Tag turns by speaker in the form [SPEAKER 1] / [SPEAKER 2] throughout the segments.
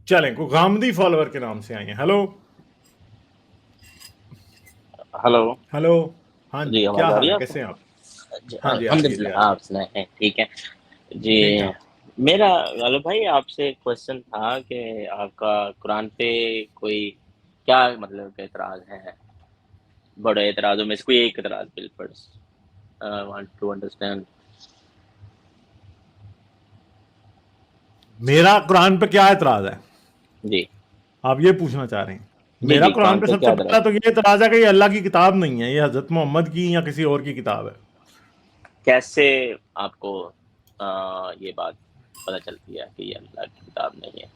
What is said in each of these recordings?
[SPEAKER 1] چلیں کوئی غامدی فالوور کے نام سے آئے ہیں. Hello
[SPEAKER 2] hello
[SPEAKER 1] hello. ہاں جی،
[SPEAKER 2] جی،
[SPEAKER 1] کیا
[SPEAKER 2] آواز آ
[SPEAKER 1] حال
[SPEAKER 2] رہی
[SPEAKER 1] ہے،
[SPEAKER 2] ہے آپ کو؟
[SPEAKER 1] کیسے ہیں آپ؟
[SPEAKER 2] جی
[SPEAKER 1] ہاں جی، آ
[SPEAKER 2] الحمد
[SPEAKER 1] رہی ہے
[SPEAKER 2] للہ،
[SPEAKER 1] جی، آ رہی ہے.
[SPEAKER 2] آپ سنائیں ہیں؟ ٹھیک ہے جی.
[SPEAKER 1] ٹھیک ٹھاک.
[SPEAKER 2] میرا غالب بھائی آپ سے ایک کوشچن تھا کہ آپ کا قرآن پہ کوئی کیا مطلب کہ اعتراض ہے؟ بڑے اعتراضوں میں سے کوئی ایک اعتراض بالکل وانٹ ٹو انڈرسٹینڈ.
[SPEAKER 1] میرا قرآن پہ کیا اعتراض ہے
[SPEAKER 2] جی
[SPEAKER 1] آپ یہ پوچھنا چاہ رہے ہیں؟
[SPEAKER 2] جی
[SPEAKER 1] میرا
[SPEAKER 2] جی،
[SPEAKER 1] قرآن
[SPEAKER 2] قرآن
[SPEAKER 1] پہ
[SPEAKER 2] پہ
[SPEAKER 1] سب
[SPEAKER 2] کیا
[SPEAKER 1] سے
[SPEAKER 2] اعتراض؟
[SPEAKER 1] پہلا تو یہ اعتراض ہے کہ یہ اللہ کی کتاب نہیں ہے، یہ حضرت محمد کی یا کسی اور کی کتاب ہے.
[SPEAKER 2] کیسے آپ کو یہ بات پتہ چلتی ہے کہ یہ اللہ کی کتاب نہیں ہے؟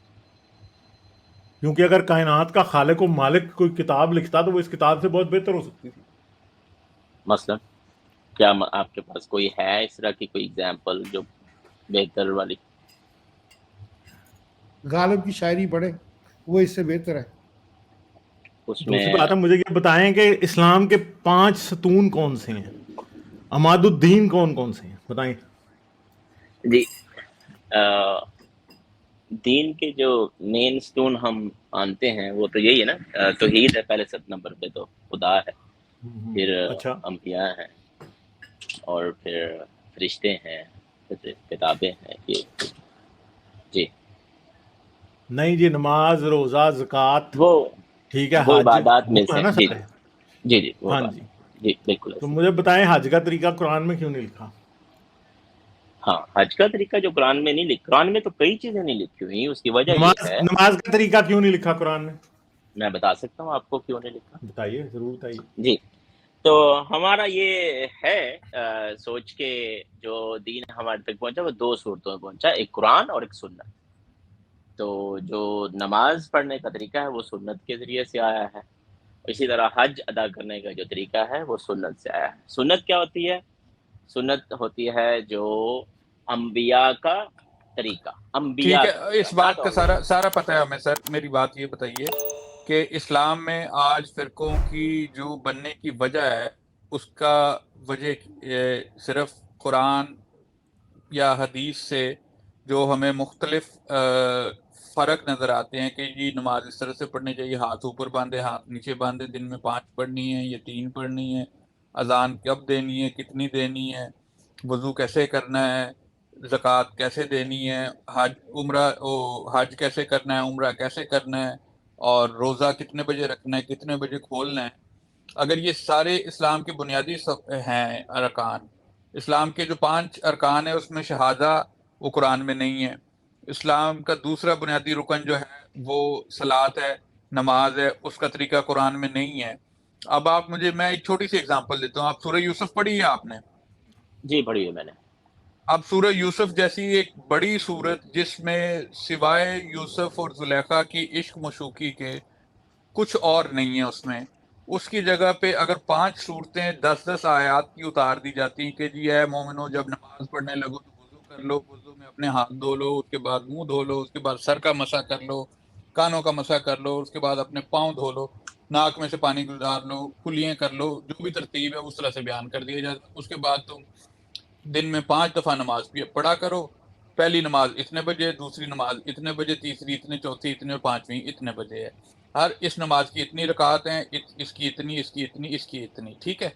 [SPEAKER 1] کیونکہ اگر کائنات کا خالق و مالک کوئی کتاب لکھتا تو وہ اس کتاب سے بہت بہتر ہو سکتی تھی.
[SPEAKER 2] مثلا کیا آپ کے پاس کوئی ہے اس طرح کی کوئی اگزامپل جو بہتر والی؟
[SPEAKER 3] غالب کی شاعری پڑھے، وہ اس سے بہتر ہے.
[SPEAKER 2] اس میں
[SPEAKER 1] دوسری بات ہے، مجھے یہ بتائیں کہ اسلام کے 5 ستون کون سے ہیں، عماد الدین کون کون سے ہیں، بتائیں.
[SPEAKER 2] جی دین کے جو مین سٹون ہم مانتے ہیں وہ تو یہی ہے نا، توحید ہے پہلے 7 نمبر پہ، تو خدا ہے، پھر
[SPEAKER 1] اچھا
[SPEAKER 2] انبیاء ہیں، اور پھر فرشتے ہیں، پھر کتابیں ہیں. یہ جی
[SPEAKER 1] نہیں جی، نماز، روزہ، زکوٰۃ،
[SPEAKER 2] وہ
[SPEAKER 1] ٹھیک ہے،
[SPEAKER 2] وہ
[SPEAKER 1] حج،
[SPEAKER 2] عبادات میں
[SPEAKER 1] وہ
[SPEAKER 2] سے
[SPEAKER 1] ہے نا
[SPEAKER 2] جی
[SPEAKER 1] سارے.
[SPEAKER 2] جی جی جی وہ
[SPEAKER 1] ہاں
[SPEAKER 2] بات.
[SPEAKER 1] جی،
[SPEAKER 2] جی بالکل
[SPEAKER 1] تو
[SPEAKER 2] ایسے.
[SPEAKER 1] مجھے بتائیں حج کا طریقہ قرآن میں کیوں نہیں لکھا؟
[SPEAKER 2] ہاں، حج کا طریقہ جو قرآن میں نہیں قرآن میں تو کئی چیزیں نہیں لکھی ہوئی، اس کی وجہ یہ
[SPEAKER 1] نماز
[SPEAKER 2] ہے.
[SPEAKER 1] نماز کا طریقہ کیوں نہیں لکھا قرآن میں؟
[SPEAKER 2] میں بتا سکتا ہوں آپ کو کیوں نہیں لکھا.
[SPEAKER 1] بتائیے، ضرور بتائیے.
[SPEAKER 2] جی تو ہمارا یہ ہے سوچ کے جو دین ہمارے تک پہنچا وہ 2 صورتوں میں پہنچا، ایک قرآن اور ایک سنت. تو جو نماز پڑھنے کا طریقہ ہے وہ سنت کے ذریعے سے آیا ہے، اسی طرح حج ادا کرنے کا جو طریقہ ہے وہ سنت سے آیا ہے. سنت کیا ہوتی ہے؟ سنت ہوتی ہے جو انبیاء کا طریقہ، انبیاء
[SPEAKER 4] ٹھیک ہے،
[SPEAKER 2] کا طریقہ،
[SPEAKER 4] اس بات
[SPEAKER 2] ناٹ
[SPEAKER 4] کا
[SPEAKER 2] اونلی.
[SPEAKER 4] سارا پتہ ہے ہمیں. سر میری بات یہ بتائیے کہ اسلام میں آج فرقوں کی جو بننے کی وجہ ہے، اس کا وجہ صرف قرآن یا حدیث سے جو ہمیں مختلف فرق نظر آتے ہیں کہ یہ نماز اس طرح سے پڑھنی چاہیے، ہاتھ اوپر باندھے ہاتھ نیچے باندھے، دن میں 5 پڑھنی ہے یا 3 پڑھنی ہے، اذان کب دینی ہے، کتنی دینی ہے، وضو کیسے کرنا ہے، زکوٰۃ کیسے دینی ہے، حج کیسے کرنا ہے، عمرہ کیسے کرنا ہے، اور روزہ کتنے بجے رکھنا ہے، کتنے بجے کھولنا ہے. اگر یہ سارے اسلام کے بنیادی ہیں ارکان، اسلام کے جو 5 ارکان ہیں اس میں شہادہ وہ قرآن میں نہیں ہے. اسلام کا دوسرا بنیادی رکن جو ہے وہ صلاۃ ہے، نماز ہے، اس کا طریقہ قرآن میں نہیں ہے. اب آپ میں ایک چھوٹی سی اگزامپل دیتا ہوں. آپ سورہ یوسف پڑھی ہے آپ نے؟
[SPEAKER 2] جی پڑھی ہے میں نے.
[SPEAKER 4] اب سورہ یوسف جیسی ایک بڑی صورت جس میں سوائے یوسف اور زلیخا کی عشق مشوقی کے کچھ اور نہیں ہے، اس کی جگہ پہ اگر 5 صورتیں 10 آیات کی اتار دی جاتی ہیں کہ جی اے مومنو جب نماز پڑھنے لگو تو وضو کر لو، وضو میں اپنے ہاتھ دھو لو، اس کے بعد منہ دھو لو، اس کے بعد سر کا مسح کر لو، کانوں کا مسح کر لو، اس کے بعد اپنے پاؤں دھو لو، ناک میں سے پانی گزار لو، کلیاں کر لو، جو بھی ترتیب ہے اس طرح سے بیان کر دیا جاتا. اس کے بعد تم دن میں 5 دفعہ نماز پڑھا کرو. پہلی نماز اتنے بجے، دوسری نماز اتنے بجے، تیسری اتنے، چوتھی اتنے، 5ویں اتنے بجے ہے. اس نماز کی اتنی رکعت ہیں، اس کی اتنی، اس کی اتنی، اس کی اتنی. ٹھیک ہے،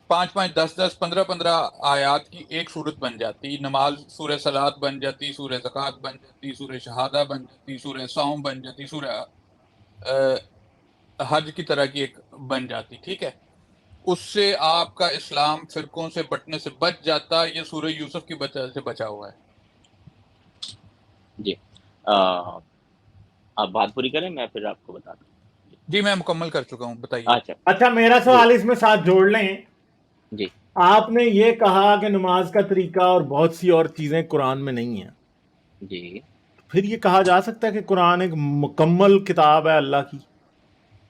[SPEAKER 4] 5 10 15 آیات کی ایک صورت بن جاتی. نماز سورہ صلاۃ بن جاتی، سورہ زکوٰۃ بن جاتی، سورہ شہادہ بن جاتی، سورہ صوم بن جاتی، سورہ حج کی طرح کی ایک بن جاتی. ٹھیک ہے، اس سے آپ کا اسلام فرقوں سے بٹنے سے بچ جاتا. یہ سورہ یوسف کی وجہ سے بچا ہوا ہے.
[SPEAKER 2] جی آپ بات پوری کریں، میں پھر آپ کو بتاتا ہوں.
[SPEAKER 4] جی میں مکمل کر چکا ہوں، بتائیے.
[SPEAKER 2] اچھا
[SPEAKER 1] اچھا، میرا
[SPEAKER 2] جی
[SPEAKER 1] سوال اس میں ساتھ جوڑ لیں.
[SPEAKER 2] جی
[SPEAKER 1] آپ نے یہ کہا کہ نماز کا طریقہ اور بہت سی اور چیزیں قرآن میں نہیں ہیں،
[SPEAKER 2] جی
[SPEAKER 1] پھر یہ کہا جا سکتا ہے کہ قرآن ایک مکمل کتاب ہے اللہ کی؟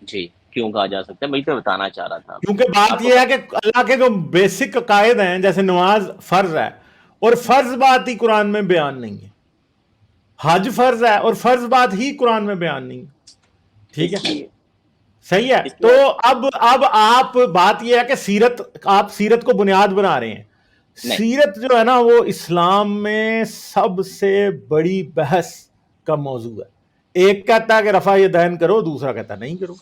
[SPEAKER 2] جی کیوں کہا جا سکتا ہے؟ میں تو بتانا چاہ رہا تھا
[SPEAKER 1] کیونکہ
[SPEAKER 2] آپ
[SPEAKER 1] بات
[SPEAKER 2] کو.
[SPEAKER 1] یہ ہے کہ اللہ کے جو بیسک عقائد ہیں، جیسے نماز فرض ہے اور فرض بات ہی قرآن میں بیان نہیں ہے، حج فرض ہے اور فرض بات ہی قرآن میں بیان نہیں ہے. ٹھیک ہے،
[SPEAKER 2] اس لیے
[SPEAKER 1] صحیح ہے.
[SPEAKER 2] اس
[SPEAKER 1] تو
[SPEAKER 2] لیے
[SPEAKER 1] اب آپ بات یہ ہے کہ آپ سیرت کو بنیاد بنا رہے ہیں.
[SPEAKER 2] نہیں
[SPEAKER 1] سیرت جو ہے نا وہ اسلام میں سب سے بڑی بحث کا موضوع ہے. ایک کہتا ہے کہ رفع یدین کرو، دوسرا کہتا ہے نہیں کرو.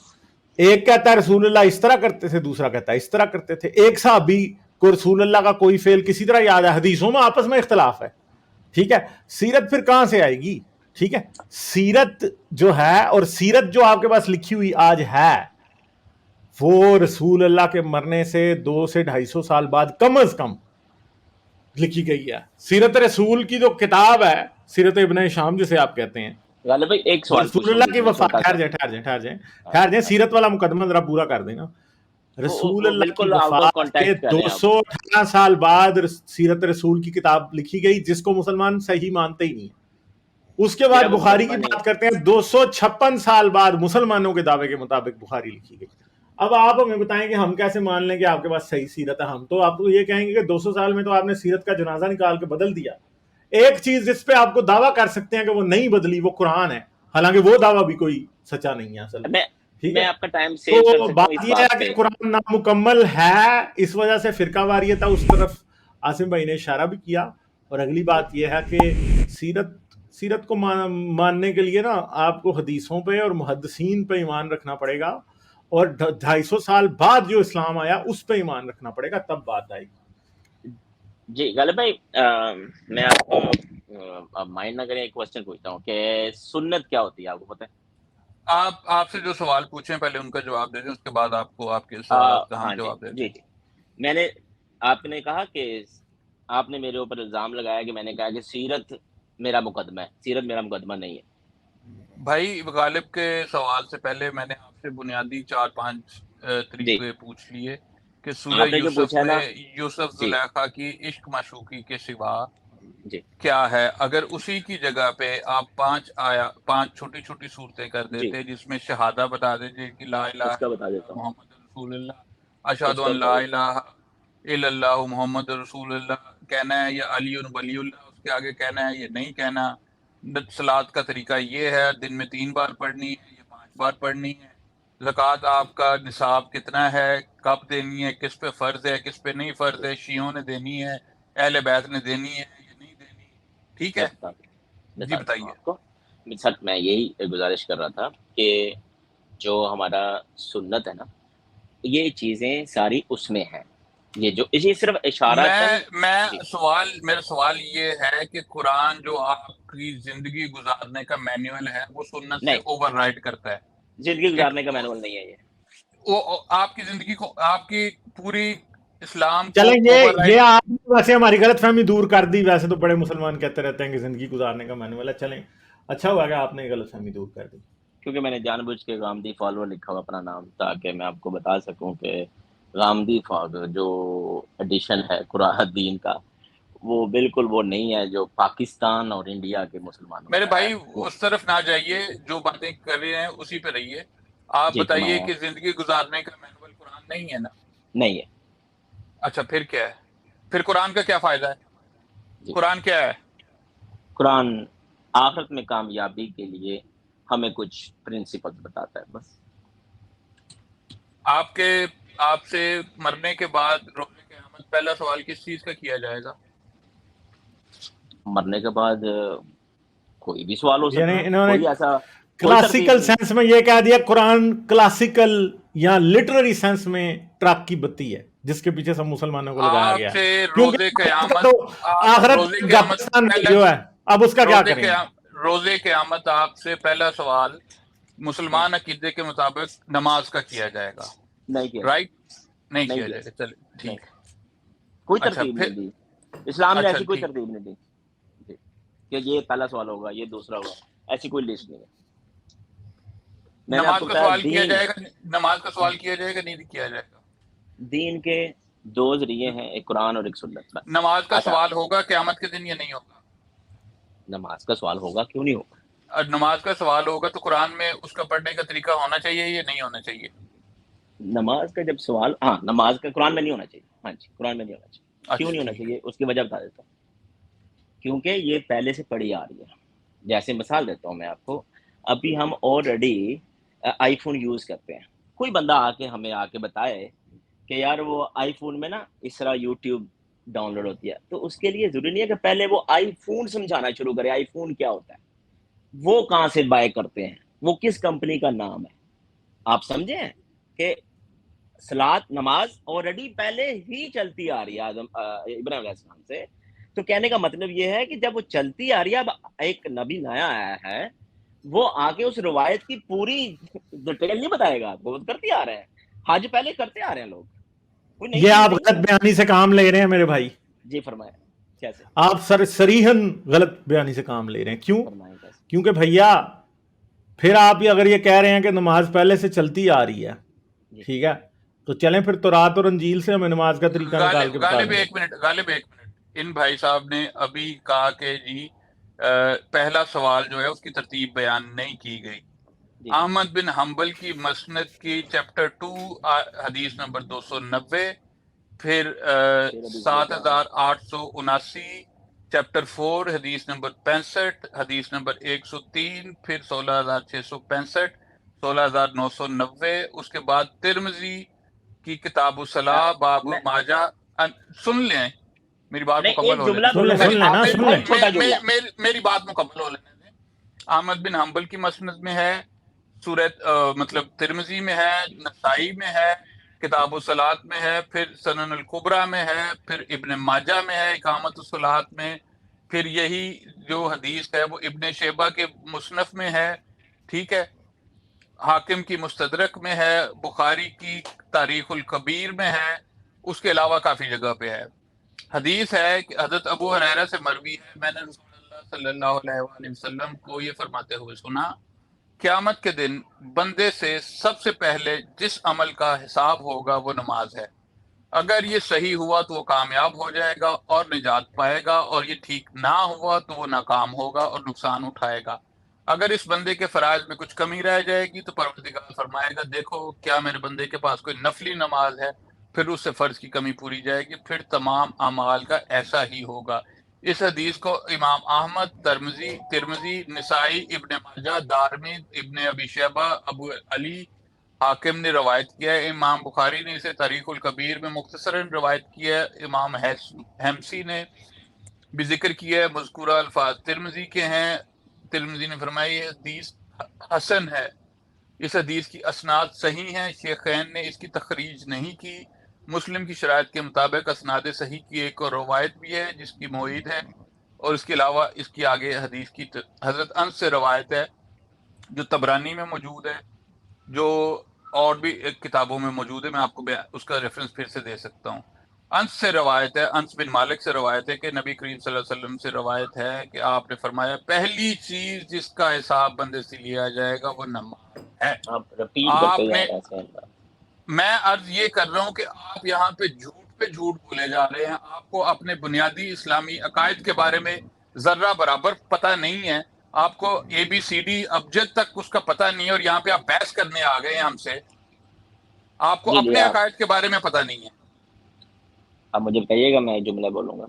[SPEAKER 1] ایک کہتا ہے رسول اللہ اس طرح کرتے تھے، دوسرا کہتا ہے اس طرح کرتے تھے. ایک صحابی کو رسول اللہ کا کوئی فعل کسی طرح یاد ہے، حدیثوں میں آپس میں اختلاف ہے. ٹھیک ہے، سیرت پھر کہاں سے آئے گی؟ ٹھیک ہے، سیرت جو ہے، اور سیرت جو آپ کے پاس لکھی ہوئی آج ہے، وہ رسول اللہ کے مرنے سے 200 سے 250 سال بعد کم از کم لکھی گئی ہے. سیرت رسول کی جو کتاب ہے، سیرت ابن ہشام جسے آپ کہتے ہیں،
[SPEAKER 2] غالب بھائی ایک سوال
[SPEAKER 1] رسول
[SPEAKER 2] پوچھوں
[SPEAKER 1] اللہ کی
[SPEAKER 2] بیچ میں
[SPEAKER 1] وفات،
[SPEAKER 2] چھوٹا سا.
[SPEAKER 1] ٹھہر جائیں، سیرت والا مقدمہ ذرا پورا کر دینا. رسول
[SPEAKER 2] وہ
[SPEAKER 1] اللہ کی
[SPEAKER 2] بالکل آؤٹ آف
[SPEAKER 1] وفات کے
[SPEAKER 2] کانٹیکٹ کر رہے ہیں آپ.
[SPEAKER 1] 218 سال بعد سیرت رسول کی کتاب لکھی گئی، جس کو مسلمان صحیح مانتے ہی نہیں. اس کے بعد
[SPEAKER 2] میرا وہ
[SPEAKER 1] بخاری کی
[SPEAKER 2] مقدمہ نہیں
[SPEAKER 1] بات
[SPEAKER 2] ہے.
[SPEAKER 1] کرتے ہیں، 256 سال بعد مسلمانوں کے دعوے کے مطابق بخاری لکھی گئی. اب آپ ہمیں بتائیں کہ ہم کیسے مان لیں کہ آپ کے پاس صحیح سیرت ہے؟ ہم تو آپ کو یہ کہیں گے کہ 200 سال میں تو آپ نے سیرت کا جنازہ نکال کے بدل دیا. ایک چیز جس پہ آپ کو دعویٰ کر سکتے ہیں کہ وہ نہیں بدلی، وہ قرآن ہے، حالانکہ وہ دعویٰ بھی کوئی سچا نہیں ہے اصل میں. ٹھیک
[SPEAKER 2] میں
[SPEAKER 1] ہے،
[SPEAKER 2] آپ کا ٹائم سیو کر
[SPEAKER 1] تو
[SPEAKER 2] سکتا ہوں
[SPEAKER 1] بات
[SPEAKER 2] اس
[SPEAKER 1] یہ
[SPEAKER 2] بات
[SPEAKER 1] ہے
[SPEAKER 2] پہ.
[SPEAKER 1] کہ قرآن نامکمل ہے، اس وجہ سے فرقہ واریت اس طرف عاصم بھائی نے اشارہ بھی کیا. اور اگلی بات یہ ہے کہ سیرت کو ماننے کے لیے نا آپ کو حدیثوں پہ اور محدثین پہ ایمان رکھنا پڑے گا، اور 250 سال بعد جو اسلام آیا اس پہ ایمان رکھنا پڑے گا، تب بات آئے گی.
[SPEAKER 2] جی غالب بھائی، میں آپ کو مائنڈ نہ کریں، ایک کوشچن پوچھتا ہوں کہ سنت کیا ہوتی ہے، آپ کو پتہ ہے؟
[SPEAKER 4] آپ سے جو سوال پوچھیں پہلے ان کا جواب دے دیں، اس کے بعد آپ کو آپ کے سوالات کا ہم
[SPEAKER 2] ہاں جی
[SPEAKER 4] جواب دے
[SPEAKER 2] جی
[SPEAKER 4] دیں.
[SPEAKER 2] جی آپ نے کہا کہ آپ نے میرے اوپر الزام لگایا کہ میں نے کہا کہ سیرت میرا مقدمہ ہے. سیرت میرا مقدمہ نہیں ہے.
[SPEAKER 4] بھائی غالب کے سوال سے پہلے میں نے آپ سے بنیادی 4-5
[SPEAKER 2] جی
[SPEAKER 4] طریقے پوچھ لیے کہ سورہ
[SPEAKER 2] آپ نے جو
[SPEAKER 4] یوسف
[SPEAKER 2] پوچھا نا.
[SPEAKER 4] میں یوسف
[SPEAKER 2] جی
[SPEAKER 4] زلیخا کی عشق معشوقی کے سوا
[SPEAKER 2] جی
[SPEAKER 4] کیا ہے. اگر اسی کی جگہ پہ آپ 5 چھوٹی چھوٹی صورتیں کر
[SPEAKER 2] جی
[SPEAKER 4] دیتے جس میں شہادہ بتا دیتے کہ لا الہ
[SPEAKER 2] اس کا
[SPEAKER 4] الا
[SPEAKER 2] بتا دیتا
[SPEAKER 4] اللہ
[SPEAKER 2] ہوں،
[SPEAKER 4] محمد رسول اللہ، اشہد
[SPEAKER 2] اس کا
[SPEAKER 4] ان
[SPEAKER 2] بتا
[SPEAKER 4] لا
[SPEAKER 2] دیتا
[SPEAKER 4] الہ الا اللہ محمد رسول اللہ کہنا ہے، یا علی ولی اللہ اس کے آگے کہنا ہے، یہ نہیں کہنا. صلاۃ کا طریقہ یہ ہے، دن میں 3 بار پڑھنی ہے یا 5 بار پڑھنی ہے. زکوٰۃ آپ کا نصاب کتنا ہے، کب دینی ہے، کس پہ فرض ہے، کس پہ نہیں فرض ہے، شیعوں نے دینی ہے، اہل بیت نے دینی ہے یا نہیں دینی. ٹھیک
[SPEAKER 2] میں
[SPEAKER 4] ہے
[SPEAKER 2] بتا
[SPEAKER 4] جی،
[SPEAKER 2] دیتا ہوں
[SPEAKER 4] بتائیے.
[SPEAKER 2] آپ کو. سر میں یہی گزارش کر رہا تھا کہ جو ہمارا سنت ہے نا، یہ چیزیں ساری اس میں ہیں. یہ صرف اشاراتاً.
[SPEAKER 4] میں
[SPEAKER 2] جی
[SPEAKER 4] میرا سوال یہ ہے کہ قرآن جو آپ کی زندگی گزارنے کا مینیول ہے وہ سنت سے
[SPEAKER 2] نہیں،
[SPEAKER 4] اوور رائڈ کرتا ہے
[SPEAKER 2] زندگی
[SPEAKER 4] کہ
[SPEAKER 2] گزارنے کا مینول نہیں ہے یہ.
[SPEAKER 4] وہ آپ کی زندگی کو، آپ کی پوری اسلام کو
[SPEAKER 1] چلیں،
[SPEAKER 4] اوور
[SPEAKER 1] یہ
[SPEAKER 4] رائڈ.
[SPEAKER 1] آپ نے ویسے ہماری غلط فہمی دور کر دی. ویسے تو بڑے مسلمان کہتے رہتے ہیں کہ زندگی گزارنے کا مینول ہے. چلیں، اچھا ہوا کہ آپ نے غلط فہمی دور کر دی.
[SPEAKER 2] کیونکہ میں نے جان بوجھ کے غامدی فالوور لکھا ہوا اپنا نام، تاکہ میں آپ کو بتا سکوں کہ غامدی جو ایڈیشن ہے قرآن دین کا، وہ بالکل وہ نہیں ہے جو پاکستان اور انڈیا کے مسلمانوں
[SPEAKER 4] میرے
[SPEAKER 2] کا ہے.
[SPEAKER 4] بھائی اس طرف نہ جائیے، جو باتیں کر رہے ہیں اسی پہ رہیے. آپ
[SPEAKER 2] جی
[SPEAKER 4] بتائیے
[SPEAKER 2] فرمایا.
[SPEAKER 4] کہ زندگی گزارنے کا مینول قرآن نہیں ہے نا؟
[SPEAKER 2] نہیں ہے.
[SPEAKER 4] اچھا پھر کیا ہے؟ پھر قرآن کا کیا فائدہ ہے؟
[SPEAKER 2] جی
[SPEAKER 4] قرآن کیا ہے؟
[SPEAKER 2] قرآن آخرت میں کامیابی کے لیے ہمیں کچھ پرنسپل بتاتا ہے بس.
[SPEAKER 4] آپ سے مرنے کے بعد روز قیامت پہلا سوال کس چیز کا کیا جائے گا؟
[SPEAKER 2] مرنے کے بعد کوئی بھی سوال ہو
[SPEAKER 1] یعنی
[SPEAKER 2] سکتا ہے،
[SPEAKER 1] انہوں نے
[SPEAKER 2] کوئی ایسا کوئی ترتیب
[SPEAKER 1] کلاسیکل
[SPEAKER 2] نہیں.
[SPEAKER 1] سینس میں یہ کہہ دیا قرآن کلاسیکل یا لٹرری سینس میں ٹرک کی بتی ہے جس کے پیچھے سب مسلمانوں کو لگایا
[SPEAKER 4] آپ
[SPEAKER 1] گیا
[SPEAKER 4] سے
[SPEAKER 1] ہے،
[SPEAKER 4] روز
[SPEAKER 1] کیونکہ
[SPEAKER 4] قیامت،
[SPEAKER 1] تو
[SPEAKER 4] آپ
[SPEAKER 1] آخرت
[SPEAKER 4] روز
[SPEAKER 1] کا
[SPEAKER 4] قیامت
[SPEAKER 1] پاکستان
[SPEAKER 4] پہلا،
[SPEAKER 1] جو ہے، اب اس کا کیا کریں گے؟
[SPEAKER 4] روز قیامت آپ سے پہلا سوال مسلمان عقیدے کے مطابق نماز کا کیا جائے گا،
[SPEAKER 2] نہیں کیا
[SPEAKER 4] رائٹ؟ نہیں
[SPEAKER 2] نہیں
[SPEAKER 4] کیا
[SPEAKER 2] کیا
[SPEAKER 4] جائے گا. چلے
[SPEAKER 2] نہیں،
[SPEAKER 4] ٹھیک ہے.
[SPEAKER 2] کوئی
[SPEAKER 4] اچھا
[SPEAKER 2] ترتیب
[SPEAKER 4] پھر،
[SPEAKER 2] نہیں دی. اسلام نے
[SPEAKER 4] اچھا
[SPEAKER 2] ایسی کوئی
[SPEAKER 4] ٹھیک.
[SPEAKER 2] ترتیب نہیں دی. جی کہ یہ پہلا سوال ہوگا، یہ دوسرا ہوگا، ایسی کوئی لسٹ نہیں ہے. میں نے آپ
[SPEAKER 4] نماز
[SPEAKER 2] کو
[SPEAKER 4] کا
[SPEAKER 2] بتایا
[SPEAKER 4] سوال کیا جائے گا، نماز کا سوال کیا جائے گا نہیں کیا جائے گا؟
[SPEAKER 2] دین کے 2 ذریعے ہیں، ایک قرآن اور ایک سنت، بس.
[SPEAKER 4] نماز کا
[SPEAKER 2] اچھا،
[SPEAKER 4] سوال ہوگا قیامت کے دن یا نہیں ہوگا؟
[SPEAKER 2] نماز کا سوال ہوگا، کیوں نہیں ہوگا؟
[SPEAKER 4] اور نماز کا سوال ہوگا تو قرآن میں اس کا پڑھنے کا طریقہ ہونا چاہیے یا نہیں ہونا چاہیے؟
[SPEAKER 2] نماز کا جب سوال، ہاں نماز کا قرآن میں نہیں ہونا چاہیے. ہاں جی، قرآن میں نہیں ہونا چاہیے. کیوں
[SPEAKER 4] اچھا
[SPEAKER 2] نہیں ہونا
[SPEAKER 4] ٹھیک.
[SPEAKER 2] چاہیے اس کی وجہ بتا دیتا ہوں. کیونکہ یہ پہلے سے پڑھی آ رہی ہے. جیسے مثال دیتا ہوں میں آپ کو، ابھی ہم آلریڈی آئی فون یوز کرتے ہیں. کوئی بندہ ہمیں آ کے بتائے کہ یار وہ آئی فون میں نا اس طرح یوٹیوب ڈاؤن لوڈ ہوتی ہے، تو اس کے لیے ضروری نہیں ہے کہ پہلے وہ آئی فون سمجھانا شروع کرے آئی فون کیا ہوتا ہے. وہ کہاں سے بائی کرتے ہیں, وہ کس کمپنی کا نام ہے. آپ سمجھیں کہ صلاۃ نماز آلریڈی پہلے ہی چلتی آ رہی ہے ابراہیم علیہ السلام سے. تو کہنے کا مطلب یہ ہے کہ جب وہ چلتی آ رہی ہے, اب ایک نبی نیا آیا ہے, وہ آ کے اس روایت کی پوری ڈیٹیل نہیں بتائے گا. وہ کرتے آ رہے ہیں, حج پہلے کرتے آ رہے ہیں لوگ, کوئی نئی
[SPEAKER 1] یہ
[SPEAKER 2] چیز
[SPEAKER 1] آپ
[SPEAKER 2] نہیں
[SPEAKER 1] غلط
[SPEAKER 2] ہے.
[SPEAKER 1] بیانی سے کام لے رہے ہیں میرے بھائی,
[SPEAKER 2] جی فرمائیں کیسے,
[SPEAKER 1] آپ سریحن غلط بیانی سے کام لے رہے ہیں. کیوں؟
[SPEAKER 2] فرمائیں کیسے.
[SPEAKER 1] کیونکہ بھیا پھر آپ اگر یہ کہہ رہے ہیں کہ نماز پہلے سے چلتی آ رہی ہے,
[SPEAKER 2] جی
[SPEAKER 1] ٹھیک ہے, تو چلیں پھر تورات اور انجیل سے ہمیں نماز کا طریقہ نکال کے بتا
[SPEAKER 4] غالب
[SPEAKER 1] دیں.
[SPEAKER 4] غالب ایک منٹ, ان بھائی صاحب نے ابھی کہا کہ جی پہلا سوال جو ہے اس کی ترتیب بیان نہیں کی گئی.
[SPEAKER 2] جی
[SPEAKER 4] احمد بن حنبل کی مسند کی چیپٹر 2 حدیث نمبر 290, پھر
[SPEAKER 2] پھر ابھی لے کے آ رہے ہیں.
[SPEAKER 4] 7879 چیپٹر 4 حدیث نمبر 65, حدیث نمبر 103, پھر 16665, 16990, اس کے بعد ترمذی کی کتاب الصلاح باب
[SPEAKER 2] میں
[SPEAKER 4] ماجہ. سن لیں, میری بات
[SPEAKER 2] نہیں,
[SPEAKER 4] مکمل
[SPEAKER 2] ایک
[SPEAKER 4] ہو
[SPEAKER 2] جملہ
[SPEAKER 4] لینے
[SPEAKER 2] بولوں گا,
[SPEAKER 1] سن لیں نا, سن لیں.
[SPEAKER 2] بہت چھوٹا جملہ.
[SPEAKER 4] میری بات مکمل ہو لینے دیں. احمد بن حنبل کی مسند میں ہے, مطلب ترمذی میں ہے, نسائی میں ہے, کتاب الصلاۃ میں ہے, پھر سنن الکبریٰ میں ہے, پھر ابن ماجہ میں ہے اقامت الصلاۃ میں, پھر یہی جو حدیث ہے وہ ابن شیبہ کے مصنف میں ہے, ٹھیک ہے, حاکم کی مستدرک میں ہے, بخاری کی تاریخ الکبیر میں ہے, اس کے علاوہ کافی جگہ پہ ہے. حدیث ہے کہ حضرت ابو ہریرہ سے مروی ہے, میں نے رسول اللہ صلی اللہ علیہ وآلہ وسلم کو یہ فرماتے ہوئے سنا, قیامت کے دن بندے سے سب سے پہلے جس عمل کا حساب ہوگا وہ نماز ہے. اگر یہ صحیح ہوا تو وہ کامیاب ہو جائے گا اور نجات پائے گا, اور یہ ٹھیک نہ ہوا تو وہ ناکام ہوگا اور نقصان اٹھائے گا. اگر اس بندے کے فرائض میں کچھ کمی رہ جائے گی تو پروردگار فرمائے گا دیکھو کیا میرے بندے کے پاس کوئی نفلی نماز ہے, پھر اس سے فرض کی کمی پوری جائے گی, پھر تمام اعمال کا ایسا ہی ہوگا. اس حدیث کو امام احمد, ترمذی, نسائی, ابن ماجہ, دارمی, ابن ابی شیبہ, ابو علی حاکم نے روایت کیا ہے. امام بخاری نے اسے تاریخ الکبیر میں مختصراً روایت کیا ہے. امام ہیمسی نے بھی ذکر کیا ہے. مذکورہ الفاظ ترمذی کے ہیں. ترمذی نے فرمایا یہ حدیث حسن ہے, اس حدیث کی اسناد صحیح ہیں, شیخین نے اس کی تخریج نہیں کی. مسلم کی شرائط کے مطابق اسناد صحیح کی ایک اور روایت بھی ہے جس کی معید ہے, اور اس کے علاوہ اس کی آگے حدیث کی حضرت انس سے روایت ہے جو طبرانی میں موجود ہے, جو اور بھی کتابوں میں موجود ہے. میں آپ کو اس کا ریفرنس پھر سے دے سکتا ہوں. انس سے روایت ہے, انس بن مالک سے روایت ہے کہ نبی کریم صلی اللہ علیہ وسلم سے روایت ہے کہ آپ نے فرمایا پہلی چیز جس کا حساب بندے سے لیا جائے گا وہ نماز ہے.
[SPEAKER 2] آپ رپیٹ کرتے جا رہے ہیں.
[SPEAKER 4] میں عرض یہ کر رہا ہوں کہ آپ یہاں پہ جھوٹ بولے جا رہے ہیں. آپ کو اپنے بنیادی اسلامی عقائد کے بارے میں ذرہ برابر پتہ نہیں ہے. آپ کو اے بی سی ڈی ابجد تک اس کا پتہ نہیں ہے, اور یہاں پہ آپ بحث کرنے آ گئے ہیں ہم سے. آپ کو
[SPEAKER 2] جی
[SPEAKER 4] اپنے عقائد کے بارے میں پتہ نہیں ہے.
[SPEAKER 2] آپ مجھے بتائیے گا, میں جملہ بولوں گا.